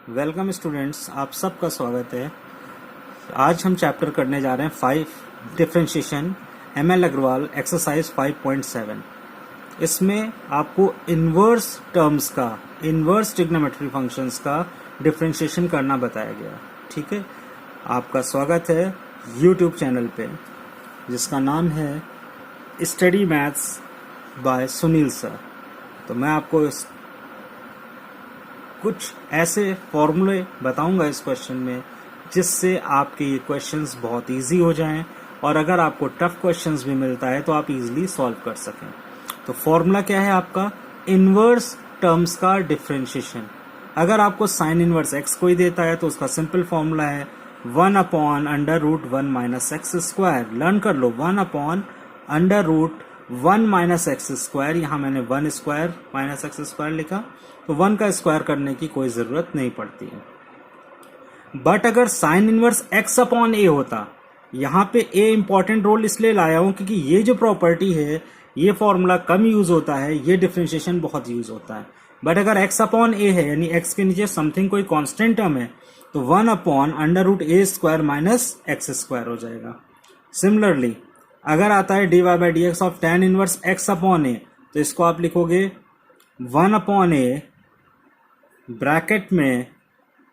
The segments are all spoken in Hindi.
वेलकम स्टूडेंट्स, आप सबका स्वागत है। आज हम चैप्टर करने जा रहे हैं 5 डिफरेंशिएशन एमएल अग्रवाल एक्सरसाइज 5.7। इसमें आपको इन्वर्स टर्म्स का, इन्वर्स ट्रिग्नोमेट्री फंक्शंस का डिफरेंशिएशन करना बताया गया। ठीक है, आपका स्वागत है यूट्यूब चैनल पे जिसका नाम है study maths by Sunil sir. तो मैं आपको कुछ ऐसे फॉर्मूले बताऊंगा इस क्वेश्चन में जिससे आपके ये क्वेश्चंस बहुत इजी हो जाएं, और अगर आपको टफ क्वेश्चंस भी मिलता है तो आप इजीली सॉल्व कर सकें। तो फॉर्मूला क्या है आपका? इन्वर्स टर्म्स का डिफरेंशिएशन। अगर आपको साइन इनवर्स एक्स कोई देता है तो उसका सिंपल फॉर्मूला है 1/√1 माइनस एक्स स्क्वायर। लर्न कर लो, 1/√1 माइनस एक्स स्क्वायर। यहाँ मैंने 1 स्क्वायर माइनस एक्स स्क्वायर लिखा, तो 1 का स्क्वायर करने की कोई जरूरत नहीं पड़ती है। बट अगर साइन इनवर्स एक्स अपॉन ए होता, यहाँ पे ए इंपॉर्टेंट रोल इसलिए लाया हूं क्योंकि ये जो प्रॉपर्टी है ये फॉर्मूला कम यूज होता है, ये डिफरेंशिएशन बहुत यूज होता है। बट अगर एक्स अपॉन ए है यानी एक्स के नीचे समथिंग कोई कांस्टेंट टर्म है तो 1/√a² माइनस एक्स स्क्वायर हो जाएगा। सिमिलरली अगर आता है dy/dx of tan inverse x upon a, तो इसको आप लिखोगे 1/a ब्रैकेट में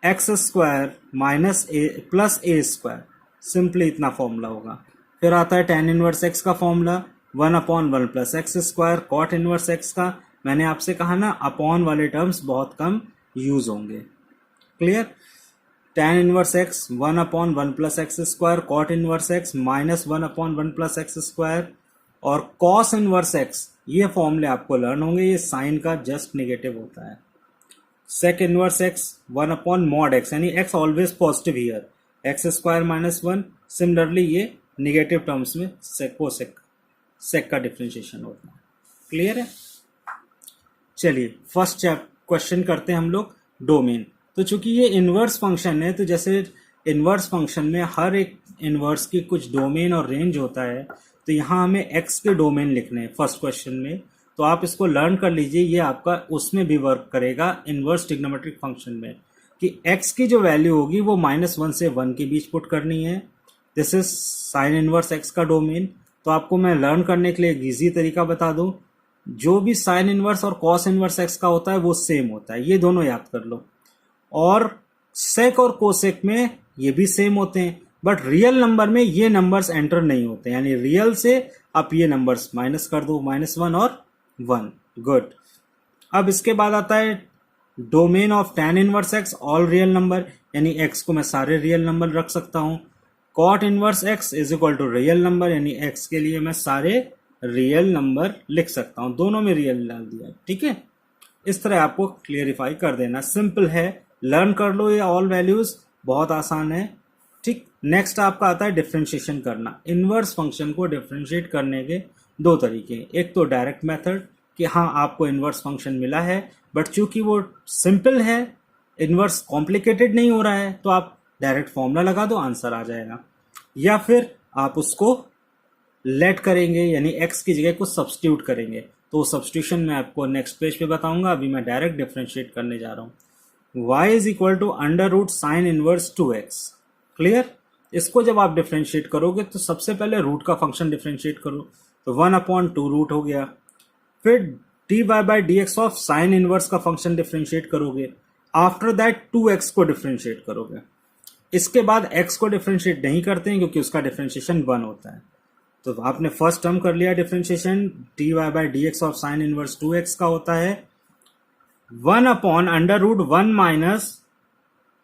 x² minus a plus a²। Simply इतना फॉर्मूला होगा। फिर आता है tan इनवर्स x का formula 1/1 plus x²। cot inverse x का मैंने आपसे कहा ना, अपॉन वाले टर्म्स बहुत कम यूज होंगे। Clear? tan inverse x 1/1 plus x², cot inverse x minus 1/1 plus x², और cos इनवर्स x। ये फॉर्मूले आपको लर्न होंगे, ये साइन का जस्ट नेगेटिव होता है। sec inverse x 1/mod x, यानी x always positive here, x² minus 1। Similarly ये निगेटिव टर्म्स में sec का डिफरेंशिएशन होता है। क्लियर है? चलिए फर्स्ट क्वेश्चन करते हैं हम लोग, डोमेन। तो चूंकि ये इनवर्स फंक्शन है, तो जैसे इनवर्स फंक्शन में हर एक इनवर्स की कुछ डोमेन और रेंज होता है, तो यहाँ हमें x के डोमेन लिखने हैं फर्स्ट क्वेश्चन में। तो आप इसको लर्न कर लीजिए, ये आपका उसमें भी वर्क करेगा इनवर्स ट्रिग्नोमेट्रिक फंक्शन में, कि x की जो वैल्यू होगी वो -1 से 1 के बीच पुट करनी है। This is sine inverse x का डोमेन। तो आपको मैं लर्न करने के लिए एक ईजी तरीका बता दूं, जो भी साइन इनवर्स और कॉस इनवर्स x का होता है वो सेम होता है, ये दोनों याद कर लो। और सेक और कोसेक में ये भी सेम होते हैं, बट रियल नंबर में ये नंबर्स एंटर नहीं होते, यानी रियल से आप ये नंबर्स माइनस कर दो, -1 और 1। गुड। अब इसके बाद आता है domain of tan inverse x, all real number, यानी x को मैं सारे रियल नंबर रख सकता हूं। cot inverse x is equal to real number, यानी x के लिए मैं सारे रियल नंबर लिख सकता हूं, दोनों में रियल डाल दिया। ठीक है, इस तरह आपको क्लियरिफाई कर देना, सिंपल है, लर्न कर लो, ये ऑल वैल्यूज बहुत आसान है। ठीक, नेक्स्ट आपका आता है डिफरेंशिएशन करना। इनवर्स फंक्शन को डिफरेंशिएट करने के दो तरीके, एक तो डायरेक्ट मेथड कि हाँ आपको इनवर्स फंक्शन मिला है, बट चूंकि वो सिंपल है, इनवर्स कॉम्प्लिकेटेड नहीं हो रहा है, तो आप डायरेक्ट फॉर्मूला लगा दो, आंसर आ जाएगा। या फिर आप उसको लेट करेंगे, यानी x की जगह कुछ सब्स्टिट्यूट करेंगे, तो सब्स्टिट्यूशन मैं आपको नेक्स्ट पेज पे बताऊंगा। अभी मैं डायरेक्ट डिफरेंशिएट करने जा रहा हूँ। y is equal to √sin inverse 2x। Clear? इसको जब आप डिफरेंशिएट करोगे तो सबसे पहले रूट का फंक्शन डिफरेंशिएट करो, तो 1/2 रूट हो गया। फिर dy/dx ऑफ साइन इनवर्स का फंक्शन डिफरेंशिएट करोगे, आफ्टर दैट 2x को डिफरेंशिएट करोगे। इसके बाद x को डिफरेंशिएट नहीं करते हैं क्योंकि उसका डिफरेंशिएशन 1 होता है। तो आपने फर्स्ट टर्म कर लिया differentiation, dy/dx of sine inverse 2x का होता है 1/√1 माइनस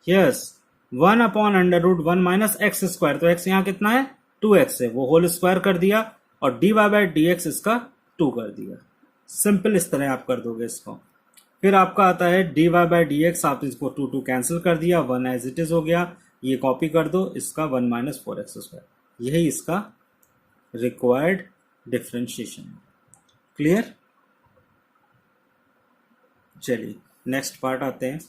1/√1 माइनस x²। तो x यहाँ कितना है? 2x है, वो होल स्क्वायर कर दिया, और dy/dx इसका 2 कर दिया। सिंपल इस तरह आप कर दोगे इसको। फिर आपका आता है dy/dx, आप इसको 2 कैंसिल कर दिया, 1 एज इट इज हो गया, ये कॉपी कर दो, इसका 1 - 4x²। यही इसका रिक्वायर्ड डिफरेंशिएशन। क्लियर? चलिए नेक्स्ट पार्ट आते हैं।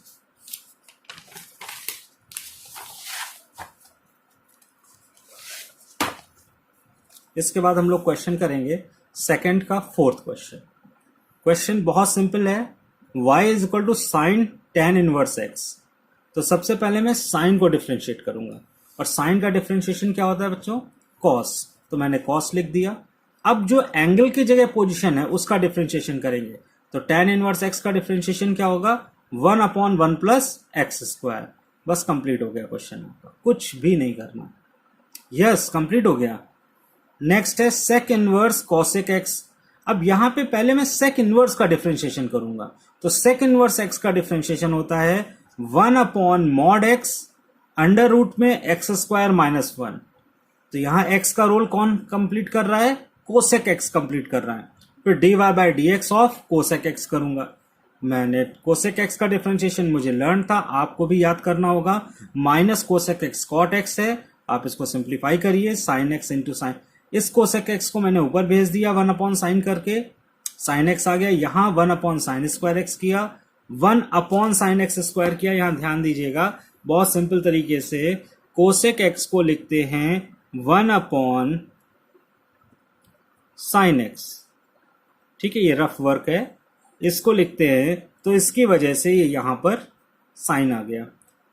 इसके बाद हम लोग क्वेश्चन करेंगे सेकंड का फोर्थ क्वेश्चन। क्वेश्चन बहुत सिंपल है, y is equal to sine tan inverse x। तो सबसे पहले मैं साइन को डिफ्रेंशिएट करूंगा, और साइन का डिफ्रेंशिएशन क्या होता है बच्चों? कॉस। तो मैंने कॉस लिख दिया। अब जो एंगल की जगह पोजीशन है उसका डिफ्रेंशिएशन करेंगे, तो tan इनवर्स x का डिफ्रेंशिएशन क्या होगा? 1/1 प्लस एक्स स्क्वायर। बस कंप्लीट हो गया क्वेश्चन आपका, कुछ भी नहीं करना। यस, कंप्लीट हो गया। नेक्स्ट है सेक इनवर्स कोसेक एक्स। अब यहां पे पहले मैं सेक इनवर्स का डिफरेंशिएशन करूंगा, तो सेक इनवर्स एक्स का डिफरेंशिएशन होता है 1/mod x अंडर रूट में एक्स स्क्वायर माइनस 1। तो यहां x का रोल कौन कंप्लीट कर रहा है? कोसेक एक्स कंप्लीट कर रहा है। फिर dy by d x of cosec x करूंगा। मैंने कोसेक एक्स का डिफरेंशिएशन मुझे लर्न था, आपको भी याद करना होगा। Minus cosec x cot x है, आप इसको सिंप्लीफाई करिए, साइन एक्स इंटू साइन। इस कोसेक एक्स को मैंने ऊपर भेज दिया 1/sin करके, साइन एक्स आ गया। यहां 1/sin स्क्वायर एक्स किया, 1/sin एक्स स्क्वायर किया। यहां ध्यान दीजिएगा, बहुत सिंपल तरीके से कोसेक एक्स को लिखते हैं 1/sin एक्स। ठीक है, ये रफ वर्क है, इसको लिखते हैं, तो इसकी वजह से ये यहां पर साइन आ गया।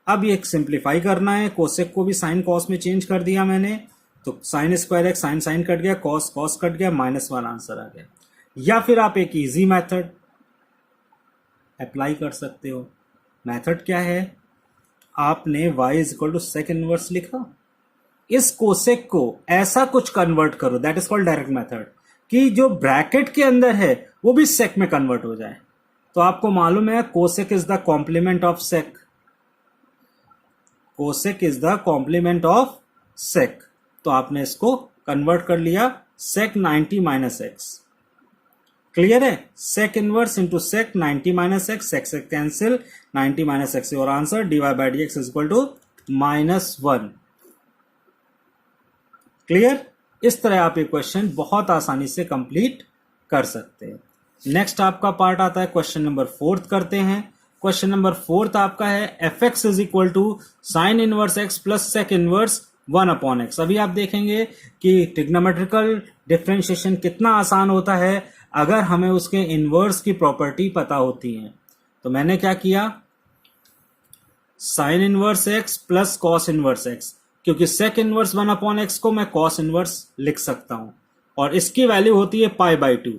अब ये सिंप्लीफाई करना है, कोसेक को भी साइन कॉस में चेंज कर दिया मैंने, तो sine square x sine sine cut गया, कॉस कॉस कट गया, -1 आंसर आ गया। या फिर आप एक इजी मेथड अप्लाई कर सकते हो। मेथड क्या है? आपने y = सेक इनवर्स लिखा, इस कोसेक को ऐसा कुछ कन्वर्ट करो, that is called direct method, कि जो ब्रैकेट के अंदर है वो भी सेक में कन्वर्ट हो जाए। तो आपको मालूम है cosec is the complement of sec, cosec is the complement of sec. तो आपने इसको कन्वर्ट कर लिया सेक 90 माइनस एक्स। क्लियर है? Sec inverse into sec 90 minus x, sec से कैंसिल, 90 माइनस एक्स और answer dy by d x is equal to -1। Clear? इस तरह आप ये क्वेश्चन बहुत आसानी से कंप्लीट कर सकते हैं। नेक्स्ट आपका पार्ट आता है क्वेश्चन नंबर 4 करते हैं। क्वेश्चन नंबर 4 आपका है fx is equal to sine inverse x plus sec inverse 1/x। अभी आप देखेंगे कि ट्रिग्नोमेट्रिकल डिफरेंशिएशन कितना आसान होता है अगर हमें उसके इनवर्स की प्रॉपर्टी पता होती है। तो मैंने क्या किया, sign inverse x plus cos inverse x, क्योंकि सेक इनवर्स 1/x को मैं कॉस इनवर्स लिख सकता हूं, और इसकी वैल्यू होती है π/2।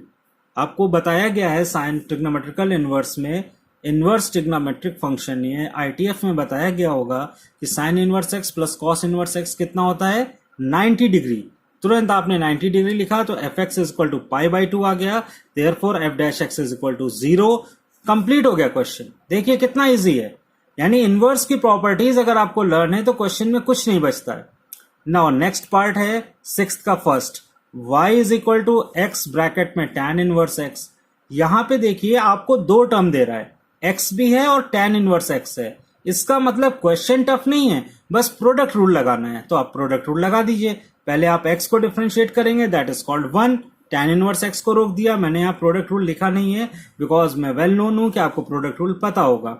आपको बताया गया है साइन ट्रिग्नोमेट्रिकल इनवर्स में, इनवर्स ट्रिग्नोमेट्रिक फंक्शन ये ITF में बताया गया होगा कि sign inverse x plus cos inverse x कितना होता है? 90 डिग्री। तुरंत आपने 90 डिग्री लिखा तो fx इज इक्वल टू π/2 आ गया, therefore f' is equal to 0। Complete हो गया क्वेश्चन। देखिए कितना इजी है, यानी इनवर्स की प्रॉपर्टीज अगर आपको लर्न है तो क्वेश्चन में कुछ नहीं बचता है। नाउ नेक्स्ट पार्ट है 6th का first, y is equal to x bracket में tan इनवर्स x। यहां पे देखिए आपको दो टर्म दे रहा है, x भी है और tan इनवर्स x है। इसका मतलब क्वेश्चन टफ नहीं है, बस प्रोडक्ट रूल लगाना है। तो आप प्रोडक्ट रूल लगा दीजिए। पहले आप x को डिफरेंशिएट करेंगे, that is called 1। tan inverse x को रोक दिया, मैंने यहाँ प्रोडक्ट रूल लिखा नहीं है बिकॉज मैं वेल नोन हूं कि आपको प्रोडक्ट रूल पता होगा।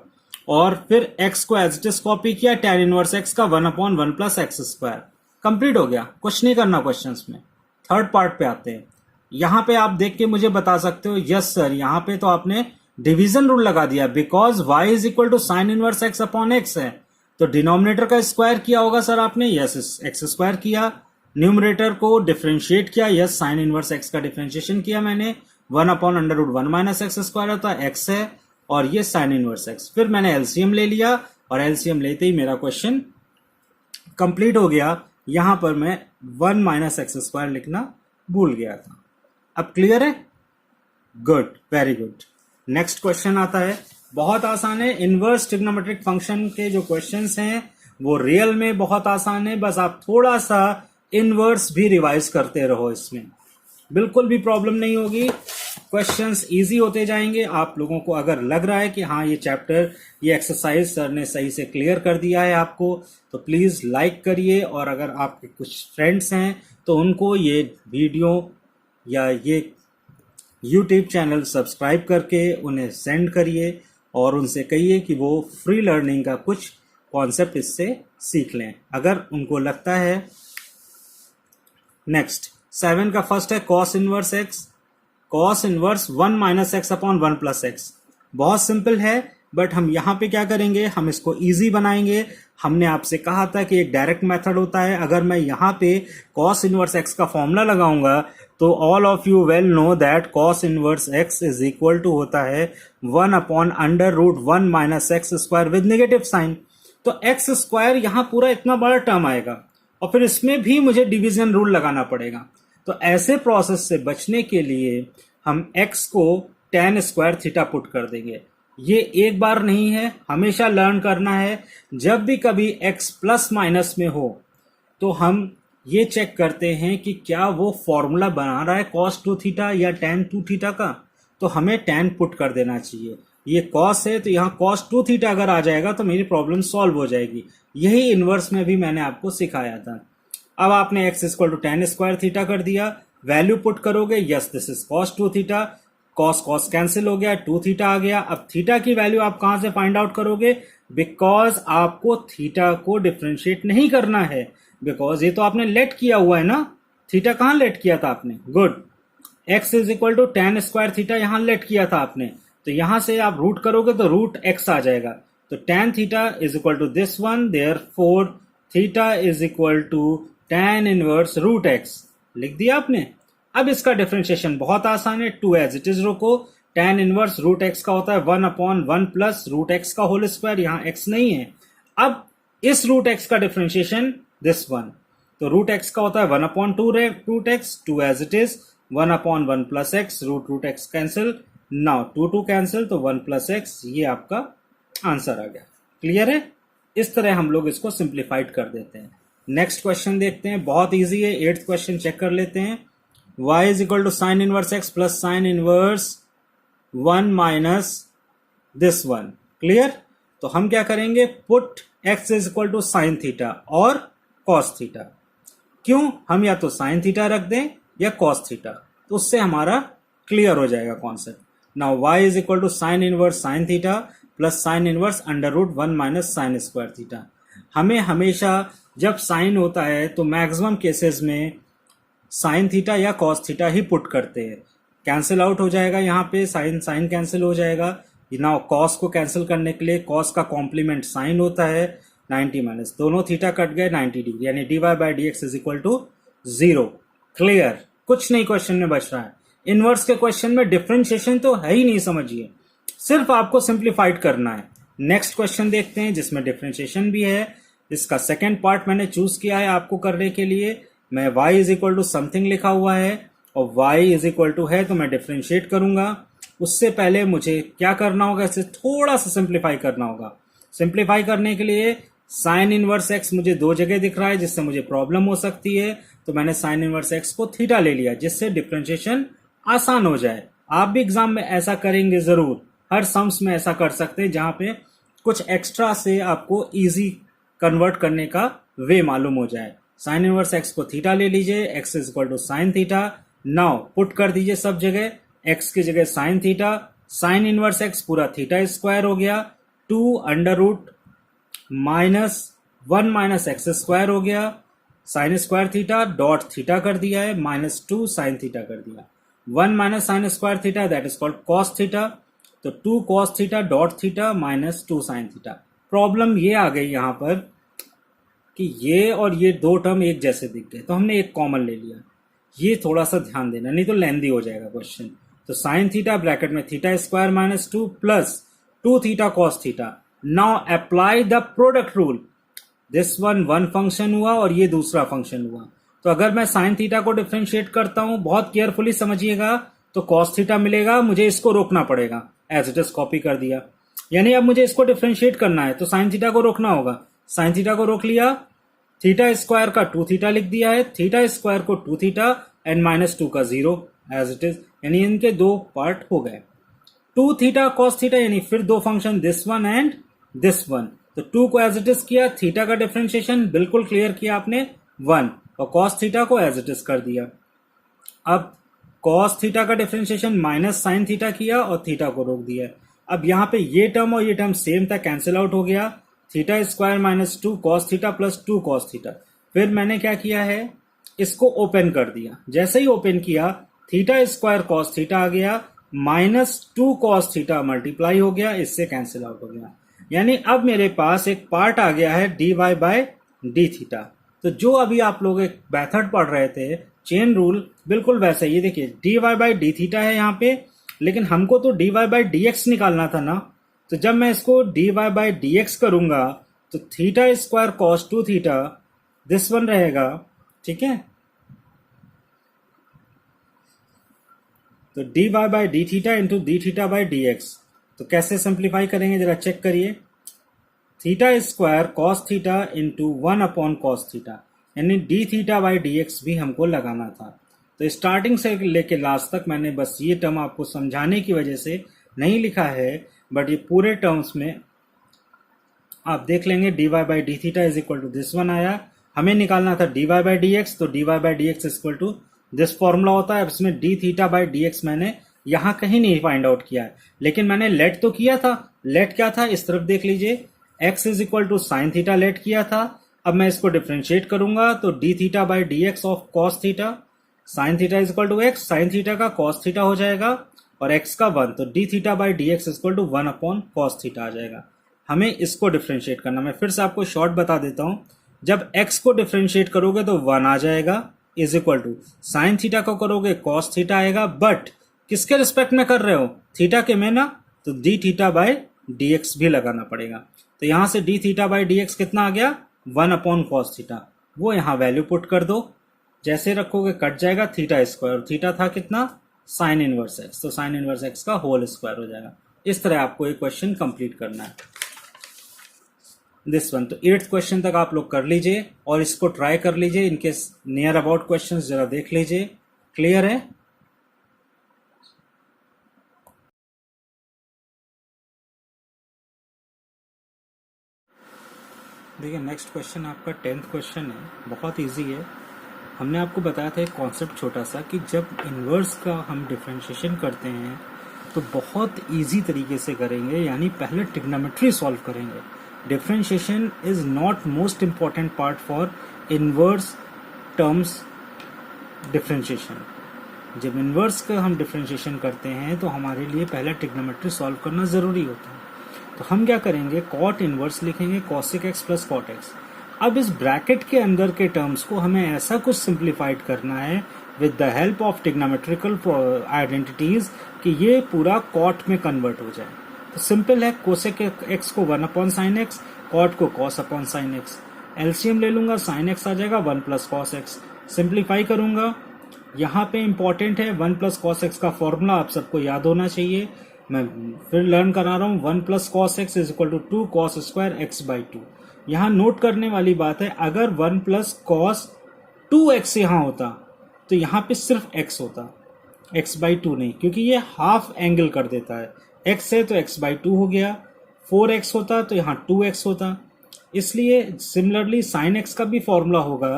और फिर x को एज इट इज कॉपी किया, tan इनवर्स x का 1/1 प्लस एक्स स्क्वायर। कंप्लीट हो गया, कुछ नहीं करना क्वेश्चंस में। थर्ड पार्ट पे आते हैं। यहां पे आप देख के मुझे बता सकते हो, यस सर यहां पे तो आपने डिवीजन रूल लगा दिया, because y is equal to sine inverse x upon x है, तो डिनोमिनेटर का स्क्वायर किया होगा सर आपने, यस एक्स स्क्वायर किया। न्यूमरेटर को डिफरेंशिएट किया, यस साइन इनवर्स x का डिफरेंशिएशन किया मैंने, 1/√1 माइनस एक्स स्क्वायर होता है, x है, और ये साइन इनवर्स x। फिर मैंने एलसीएम ले लिया, और एलसीएम लेते ही मेरा क्वेश्चन कंप्लीट हो गया। यहां पर मैं 1 माइनस एक्स स्क्वायर लिखना भूल गया था। अब क्लियर है? Good, very good. Next question आता है, बहुत आसान है। इनवर्स ट्रिग्नोमेट्रिक फंक्शन के जो क्वेश्चंस हैं वो रियल में बहुत आसान है, बस आप थोड़ा सा इनवर्स भी रिवाइज करते रहो, इसमें बिल्कुल भी प्रॉब्लम नहीं होगी। क्वेश्चंस इजी होते जाएंगे। आप लोगों को अगर लग रहा है कि हाँ ये चैप्टर, ये एक्सरसाइज सर ने सही से क्लियर कर दिया है आपको, तो प्लीज लाइक करिए, और अगर आपके कुछ फ्रेंड्स हैं तो उनको ये वीडियो या ये यूट्यूब चैनल सब्सक्राइब करके उन्हें सेंड करिए, और उनसे कहिए कि वो फ्री लर्निंग का कुछ कॉन्सेप्ट इससे सीख लें अगर उनको लगता है। नेक्स्ट 7 का फर्स्ट है cos inverse x। Cos inverse 1 minus x upon 1 plus x. बहुत सिंपल है, बट हम यहाँ पे क्या करेंगे, हम इसको इजी बनाएंगे। हमने आपसे कहा था कि एक डायरेक्ट मेथड होता है। अगर मैं यहाँ पे कॉस इनवर्स एक्स का फॉर्मूला लगाऊंगा तो all of you well know that cos inverse x is equal to होता है 1/√1 minus x square with negative sign. तो एक्स स्क्वायर यहाँ पूरा इतना बड़ा टर्म आएगा और फिर इसमें भी मुझे डिवीजन रूल लगाना पड़ेगा। तो ऐसे प्रोसेस से बचने के लिए हम x को tan स्क्वायर थीटा पुट कर देंगे। ये एक बार नहीं है, हमेशा लर्न करना है। जब भी कभी x प्लस माइनस में हो तो हम ये चेक करते हैं कि क्या वो फॉर्मूला बना रहा है cos 2 थीटा या tan 2 थीटा का, तो हमें tan पुट कर देना चाहिए। ये cos है तो यहाँ cos 2 थीटा अगर आ जाएगा तो मेरी प्रॉब्लम सॉल्व हो जाएगी। यही इनवर्स में भी मैंने आपको सिखाया था। अब आपने x equal to tan square theta कर दिया, वैल्यू पुट करोगे, yes this is cos 2 theta, cos cos cancel हो गया, 2 थीटा आ गया। अब थीटा की वैल्यू आप कहां से फाइंड आउट करोगे, बिकॉज आपको थीटा को डिफ्रेंशिएट नहीं करना है, बिकॉज ये तो आपने लेट किया हुआ है ना। थीटा कहां लेट किया था आपने, good, x is equal to tan square theta यहां लेट किया था आपने, तो यहां से आप रूट करोगे तो रूट x आ जाएगा। तो tan theta is equal to this one, therefore theta is equal to tan inverse root x लिख दिया आपने। अब इसका डिफरेंशिएशन बहुत आसान है, 2 एज इट इज रखो। tan इनवर्स रूट x का होता है 1/1 प्लस रूट x का होल स्क्वायर, यहाँ x नहीं है। अब इस रूट x का डिफरेंशिएशन दिस वन, तो रूट x का होता है 1/2 root x, 2 as it is, 1/1 plus x, root x cancel, now 2 cancel, तो 1 प्लस x, ये आपका आंसर आ गया। क्लियर है? इस तरह हम लोग इसको सिंप्लीफाइड कर देते हैं। नेक्स्ट क्वेश्चन देखते हैं, बहुत इजी है। 8th क्वेश्चन चेक कर लेते हैं। y is equal to sine inverse x plus sine inverse 1 minus this one. Clear? तो हम क्या करेंगे, put x is equal to sine theta और कॉस थीटा। क्यों? हम या तो साइन थीटा रख दें या कॉस थीटा, तो उससे हमारा क्लियर हो जाएगा concept. Now y is equal to sine inverse sine theta plus sine inverse √1 minus sine square theta. हमें हमेशा जब साइन होता है तो मैक्सिमम केसेस में साइन थीटा या कॉस थीटा ही पुट करते हैं। कैंसिल आउट हो जाएगा, यहाँ पे साइन साइन कैंसिल हो जाएगा। नाउ कॉस को कैंसिल करने के लिए कॉस का कॉम्प्लीमेंट साइन होता है 90 माइनस, दोनों थीटा कट गए 90 डिग्री, यानी dy/dx is equal to 0। Clear? कुछ नहीं क्वेश्चन में बच रहा है। इनवर्स के क्वेश्चन में डिफरेंशिएशन तो है ही नहीं, समझिए, सिर्फ आपको सिंप्लीफाइड करना है। नेक्स्ट क्वेश्चन देखते हैं जिसमें डिफरेंशिएशन भी है। इसका सेकेंड पार्ट मैंने चूज किया है आपको करने के लिए। मैं y is equal to something लिखा हुआ है और y इज इक्वल टू है तो मैं डिफरेंशिएट करूंगा। उससे पहले मुझे क्या करना होगा, इसे थोड़ा सा सिंप्लीफाई करना होगा। सिंप्लीफाई करने के लिए साइन इनवर्स x मुझे दो जगह दिख रहा है जिससे मुझे प्रॉब्लम हो सकती है, तो मैंने साइन इनवर्स x को थीटा ले लिया जिससे डिफरेंशिएशन आसान हो जाए। आप भी एग्जाम में ऐसा करेंगे जरूर, हर सम्स में ऐसा कर सकते हैं जहां पे कुछ एक्स्ट्रा से आपको इजी कन्वर्ट करने का वे मालूम हो जाए। साइन इनवर्स x को थीटा ले लीजिए, x is equal to sine theta. Now put कर दीजिए सब जगह, x की जगह sine theta, sine inverse x पूरा थीटा स्क्वायर हो गया, 2 माइनस 1 माइनस एक्स स्क्वायर हो गया, sign square theta dot theta कर दिया है, -2 साइन थीटा कर दिया, 1 minus sine square theta that is called cos theta, तो 2 cos theta dot theta -2 sine theta. Problem ये आ गई यहाँ पर कि ये और ये दो टर्म एक जैसे दिख गए, तो हमने एक कॉमन ले लिया। ये थोड़ा सा ध्यान देना, नहीं तो लेंदी हो जाएगा क्वेश्चन। तो साइन थीटा ब्रैकेट में theta square -2 plus 2 theta cos theta. Now apply the product rule, this one function हुआ और ये दूसरा फंक्शन हुआ। तो अगर मैं साइन थीटा को डिफरेंशिएट करता हूं, बहुत केयरफुली समझिएगा, तो कॉस थीटा मिलेगा, मुझे इसको रोकना पड़ेगा, एज इट इज कॉपी कर दिया। यानी अब मुझे इसको डिफरेंशिएट करना है तो साइन थीटा को रोकना होगा, साइन थीटा को रोक लिया, थीटा स्क्वायर का 2 थीटा लिख दिया है, थीटा स्क्वायर को 2 थीटा एंड -2 का 0 एज इट इज, यानी इनके दो पार्ट हो गए। 2 थीटा कॉस थीटा, यानी फिर दो function this one and this one, तो 2 को एज इट इज किया, थीटा का डिफरेंशिएशन बिल्कुल क्लियर किया आपने 1 और कॉस थीटा को एज इट इज कर दिया। अब कॉस थीटा का डिफरेंशिएशन माइनस साइन थीटा किया और थीटा को रोक दिया। अब यहाँ पे ये टर्म और ये टर्म सेम था, कैंसिल आउट हो गया, theta square -2 cos theta plus 2 cos theta. फिर मैंने क्या किया है, इसको ओपन कर दिया। जैसे ही ओपन किया, थीटा स्क्वायर कॉस थीटा आ गया, माइनस 2 कॉस थीटा मल्टीप्लाई हो गया, इससे कैंसिल आउट हो गया। यानी अब मेरे पास एक पार्ट आ गया है dy बाय डी थीटा। तो जो अभी आप लोग एक मेथड पढ़ रहे थे चेन रूल, बिल्कुल वैसे ही। देखिए dy बाय डी थीटा है यहाँ पे, लेकिन हमको तो dy बाय dx निकालना था ना। तो जब मैं इसको dy बाय dx करूंगा तो theta square cos 2 theta this one रहेगा, ठीक है। तो dy by d theta into d theta by d x. तो कैसे सिंप्लीफाई करेंगे जरा चेक करिए। Theta square cos theta into 1 upon cos theta, यानी d theta by d x भी हमको लगाना था। तो स्टार्टिंग से लेके लास्ट तक मैंने बस ये टर्म आपको समझाने की वजह से नहीं लिखा है, बट ये पूरे टर्म्स में आप देख लेंगे dy by d theta is equal to this one आया। हमें निकालना था dy बाई डी एक्स, तो dy by d x equal to this formula होता है। अब इसमें d theta by d x मैंने यहाँ कहीं नहीं फाइंड आउट किया है, लेकिन मैंने लेट तो किया था। लेट क्या था इस तरफ देख लीजिए, x is equal to sine theta let किया था। अब मैं इसको डिफ्रेंशिएट करूंगा तो d theta by d x of cos theta, sine theta is equal to x, sine theta का कॉस थीटा हो जाएगा और x का 1, तो d theta by d x is equal to 1 upon cos theta आ जाएगा। हमें इसको डिफ्रेंशिएट करना, मैं फिर से आपको शॉर्ट बता देता हूं। जब x को डिफ्रेंशिएट करोगे तो 1 आ जाएगा is equal to sine theta को करोगे कॉस थीटा आएगा, बट किसके रिस्पेक्ट में कर रहे हो, थीटा के में ना, तो d theta by d x भी लगाना पड़ेगा। तो यहां से d theta by d x कितना आ गया, 1 अपॉन कॉस थीटा, वो यहां वैल्यू पुट कर दो। जैसे रखोगे कट जाएगा थीटा स्क्वायर, थीटा था कितना, साइन इनवर्स एक्स, तो साइन इनवर्स एक्स का होल स्क्वायर हो जाएगा। इस तरह आपको ये क्वेश्चन कंप्लीट करना है दिस वन। तो 8th क्वेश्चन तक आप लोग कर लीजिए और इसको ट्राई कर लीजिए। इनके नियर अबाउट क्वेश्चंस जरा देख लीजिए, क्लियर है। देखिए नेक्स्ट क्वेश्चन आपका 10th क्वेश्चन है, बहुत इजी है। हमने आपको बताया था एक कॉन्सेप्ट छोटा सा कि जब इन्वर्स का हम डिफरेंशिएशन करते हैं तो बहुत इजी तरीके से करेंगे, यानी पहले ट्रिग्नोमेट्री सॉल्व करेंगे। Differentiation is not most important part for inverse terms differentiation. जब इन्वर्स का हम डिफरेंशिएशन करते हैं तो हमारे लिए पहले ट्रिग्नोमेट्री सॉल्व करना जरूरी होता है। तो हम क्या करेंगे, कॉट इनवर्स लिखेंगे, cosec x plus cot x. अब इस ब्रैकेट के अंदर के टर्म्स को हमें ऐसा कुछ सिंप्लीफाइड करना है with the help of trigonometrical identities कि ये पूरा कॉट में कन्वर्ट हो जाए। तो सिंपल है, कोसेक एक्स को 1 अपॉन साइन एक्स, कॉट को cos upon sine x. LCM ले लूंगा, साइन एक्स आ जाएगा 1 प्लस कॉस एक्स। सिंप्लीफाई करूंगा, यहाँ पे इंपॉर्टेंट है 1 प्लस कॉस एक्स का फॉर्मूला आप सबको याद होना चाहिए। मैं फिर लर्न करा रहा हूँ, 1 plus cos x is equal to 2 cos square x by 2। यहाँ नोट करने वाली बात है, अगर 1 प्लस कॉस 2x यहाँ होता तो यहाँ पे सिर्फ x होता, x बाई 2 नहीं, क्योंकि ये हाफ एंगल कर देता है। x है तो x बाई 2 हो गया, 4x होता तो यहाँ 2x होता। इसलिए सिमिलरली साइन x का भी फॉर्मूला होगा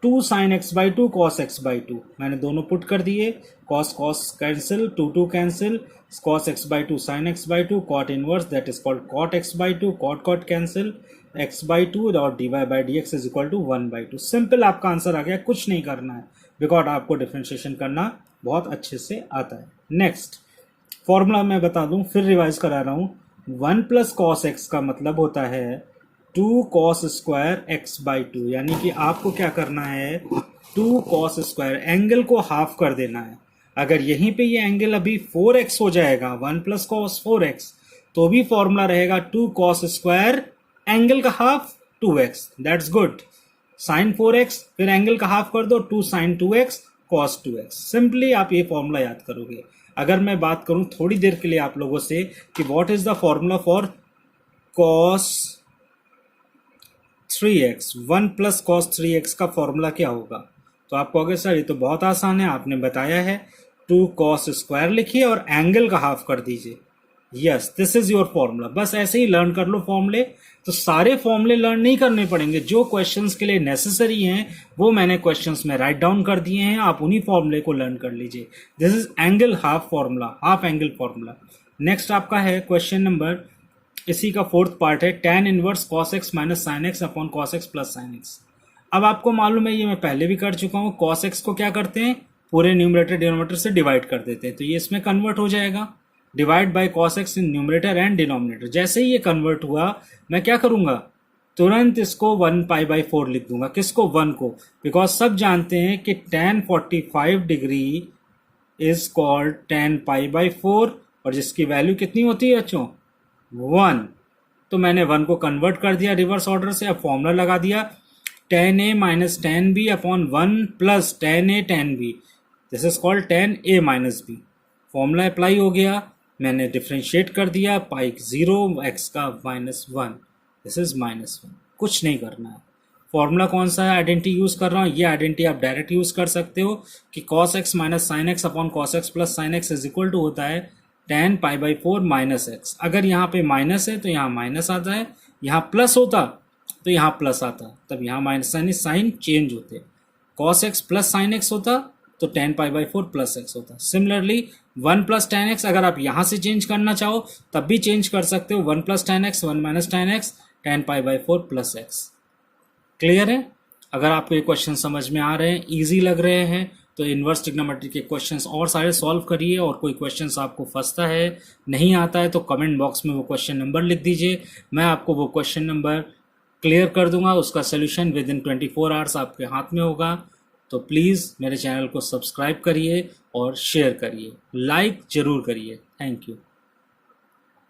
2 sine x by 2 cos x by 2। मैंने दोनों पुट कर दिए, cos cos cancel, 2 cancel, cos x by 2 sin x by 2 cot inverse that is called cot x by 2 cot cot cancel x by 2 और dy by dx is equal to 1 by 2। Simple आपका आंसर आ गया, कुछ नहीं करना है, बिकॉज आपको डिफरेंशिएशन करना बहुत अच्छे से आता है। नेक्स्ट फॉर्मूला मैं बता दूं, फिर रिवाइज करा रहा हूं। 1 प्लस कॉस एक्स का मतलब होता है 2 कॉस स्क्वायर एक्स बाई 2, यानी कि आपको क्या करना है, 2 कॉस स्क्वायर, एंगल को हाफ कर देना है। अगर यहीं पे ये एंगल अभी 4x हो जाएगा, 1 प्लस कॉस 4x, तो भी फॉर्मूला रहेगा 2 कॉस स्क्वायर एंगल का half 2x, that's good. Sine 4x, फिर एंगल का हाफ कर दो, 2 sign 2x cos 2x। Simply आप ये फॉर्मूला याद करोगे। अगर मैं बात करूं थोड़ी देर के लिए आप लोगों से कि what is the formula for cos 3x, 1 plus cos 3x का फॉर्मूला क्या होगा, तो आप कहोगे सर ये तो बहुत आसान है, आपने बताया है 2 कॉस स्क्वायर लिखिए और एंगल का हाफ कर दीजिए। Yes, this is your formula. बस ऐसे ही लर्न कर लो फॉर्मूले। तो सारे फॉर्मूले लर्न नहीं करने पड़ेंगे, जो क्वेश्चंस के लिए नेसेसरी हैं वो मैंने क्वेश्चंस में राइट डाउन कर दिए हैं, आप उन्हीं फॉर्मूले को लर्न कर लीजिए। This is angle half formula, half angle formula. Next आपका है क्वेश्चन नंबर, इसी का 4th पार्ट है, tan inverse cos x minus sine x upon cos x plus sine x. अब आपको मालूम है, ये मैं पहले भी कर चुका हूं, cos x को क्या करते हैं पूरे न्यूमरेटर डिनोमिनेटर से डिवाइड कर देते हैं, तो ये इसमें कन्वर्ट हो जाएगा, divide by cos x in numerator and denominator. जैसे ही ये कन्वर्ट हुआ मैं क्या करूँगा, तुरंत इसको 1π/4 लिख दूंगा। किसको? 1 को, बिकॉज सब जानते हैं कि tan 45 degree is called tan π/4, और जिसकी वैल्यू कितनी होती है बच्चों? 1। तो मैंने 1 को कन्वर्ट कर दिया रिवर्स ऑर्डर से। अब फॉर्मूला लगा दिया, tan a minus tan b upon 1 plus tan a tan b, this is called tan a minus b। Formula apply हो गया, मैंने डिफ्रेंशिएट कर दिया, पाई 0 x का -1, दिस इज -1। कुछ नहीं करना है। फॉर्मूला कौन सा है, आइडेंटिटी यूज कर रहा हूँ, ये आइडेंटिटी आप डायरेक्ट यूज कर सकते हो कि cos x minus sine x upon cos x plus sine x is equal to होता है tan π/4 माइनस एक्स। अगर यहाँ पे माइनस है तो यहाँ माइनस आता है, यहाँ प्लस होता तो यहाँ प्लस आता, तब यहाँ माइनस यानी साइन चेंज होते। cos x plus sine x होता तो tan π/4 प्लस एक्स होता। सिमिलरली 1 प्लस tan x अगर आप यहाँ से चेंज करना चाहो तब भी चेंज कर सकते हो, 1 plus tan x 1 minus tan x tan π/4 plus x. Clear है? अगर आपको ये क्वेश्चन समझ में आ रहे हैं, इजी लग रहे हैं, तो इन्वर्स ट्रिग्नोमेट्री के क्वेश्चंस और सारे सॉल्व करिए। और कोई क्वेश्चंस आपको फंसता है, नहीं आता है, तो कमेंट बॉक्स में वो क्वेश्चन नंबर लिख दीजिए, मैं आपको वो क्वेश्चन नंबर क्लियर कर दूंगा। उसका सोल्यूशन विद इन 24 आवर्स आपके हाथ में होगा। तो प्लीज़ मेरे चैनल को सब्सक्राइब करिए और शेयर करिए, लाइक ज़रूर करिए। Thank you.